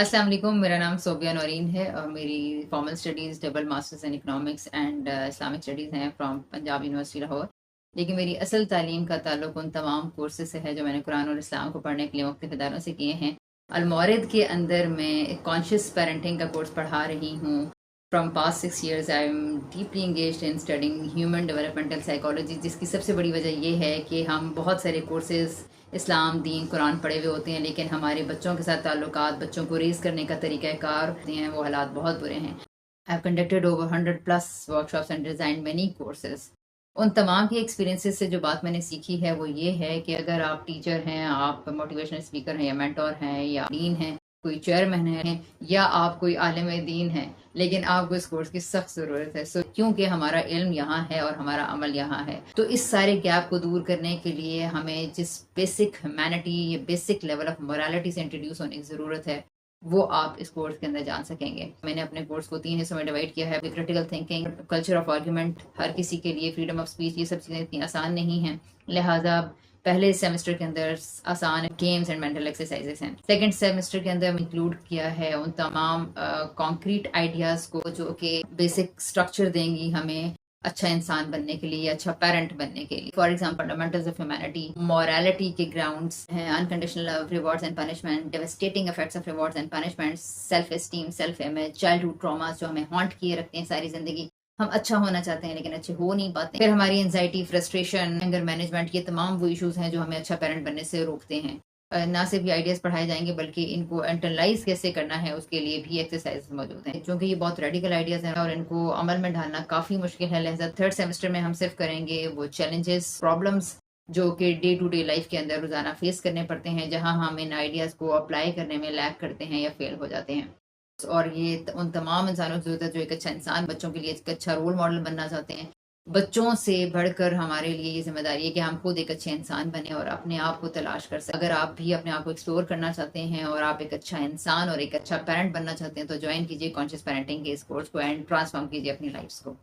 अस्सलाम वालेकुम। मेरा नाम सोबिया नौरीन है और मेरी formal studies double masters in economics and Islamic studies हैं फ्रॉम पंजाब यूनिवर्सिटी लाहौर। लेकिन मेरी असल तालीम का ताल्लुक उन तमाम कोर्सेज से है जो मैंने कुरान और इस्लाम को पढ़ने के लिए मुख्तलिफ इदारों से किए हैं। अलमौरिद के अंदर मैं एक कॉन्शियस पेरेंटिंग का कोर्स पढ़ा रही हूँ। From past 6 years I am deeply engaged in studying human developmental psychology, जिसकी सबसे बड़ी वजह यह है कि हम बहुत सारे कोर्सेज इस्लाम, दीन, कुरान पढ़े हुए होते हैं, लेकिन हमारे बच्चों के साथ ताल्लुकात, बच्चों को रेज़ करने का तरीक़ाकार होते हैं, वो हालात बहुत बुरे हैं। I have conducted over 100+ workshops and design many courses. उन तमाम के एक्सपीरियंसेस से जो बात मैंने सीखी है वो ये है कि अगर आप टीचर हैं, आप मोटिवेशनल स्पीकर हैं या मेंटोर हैं या डीन हैं, कोई चेयरमैन है या आप कोई आलिम दीन है, लेकिन आपको इस कोर्स की सख्त ज़रूरत है। क्योंकि हमारा इल्म यहाँ है और हमारा अमल यहाँ है, तो इस सारे गैप को दूर करने के लिए हमें जिस बेसिक ह्यूमैनिटी या बेसिक लेवल ऑफ मोरालिटी से इंट्रोड्यूस होने की ज़रूरत है, वो आप इस कोर्स के अंदर जान सकेंगे। मैंने अपने कोर्स को 3 हिस्सों में डिवाइड किया है। Critical thinking, culture of argument, हर किसी के लिए फ्रीडम ऑफ स्पीच, ये सब चीज़ें इतनी आसान नहीं हैं, लिहाजा पहले सेमेस्टर के अंदर आसान गेम्स एंड मेंटल एक्सरसाइजेस हैं। सेकंड सेमेस्टर के अंदर इंक्लूड किया है उन तमाम कॉन्क्रीट आइडियाज़ को जो कि बेसिक स्ट्रक्चर देंगी हमें अच्छा इंसान बनने के लिए, अच्छा पेरेंट बनने के लिए। For example fundamentals of humanity, morality के ग्राउंड्स हैं, unconditional love, rewards and punishment, devastating effects of rewards and punishment, self esteem, self image, childhood traumas जो हमें हॉन्ट किए रखते हैं सारी जिंदगी। हम अच्छा होना चाहते हैं लेकिन अच्छे हो नहीं पाते। फिर हमारी एंजाइटी, फ्रस्ट्रेशन, एंगर मैनेजमेंट, ये तमाम वो इश्यूज हैं जो हमें अच्छा पेरेंट बनने से रोकते हैं। ना सिर्फ ये आइडियाज़ पढ़ाए जाएंगे बल्कि इनको इंटरलाइज कैसे करना है उसके लिए भी एक्सरसाइज मौजूद हैं, क्योंकि ये बहुत रेडिकल आइडियाज़ हैं और इनको अमल में ढालना काफ़ी मुश्किल है। लिहाजा थर्ड सेमेस्टर में हम सिर्फ करेंगे वो चैलेंजेस, प्रॉब्लम्स जो कि डे टू डे लाइफ के अंदर रोज़ाना फेस करने पड़ते हैं, जहाँ हम इन आइडियाज़ को अप्लाई करने में लैक करते हैं या फेल हो जाते हैं। और ये उन तमाम इंसानों की जरूरत है जो एक अच्छा इंसान, बच्चों के लिए एक अच्छा रोल मॉडल बनना चाहते हैं। बच्चों से बढ़कर हमारे लिए ये जिम्मेदारी है कि हम खुद एक अच्छे इंसान बने और अपने आप को तलाश कर सकें। अगर आप भी अपने आप को एक्सप्लोर करना चाहते हैं और आप एक अच्छा इंसान और एक अच्छा पेरेंट बनना चाहते हैं तो ज्वाइन कीजिए कॉन्शियस पेरेंटिंग के इस कोर्स को एंड ट्रांसफॉर्म कीजिए अपनी लाइफ को।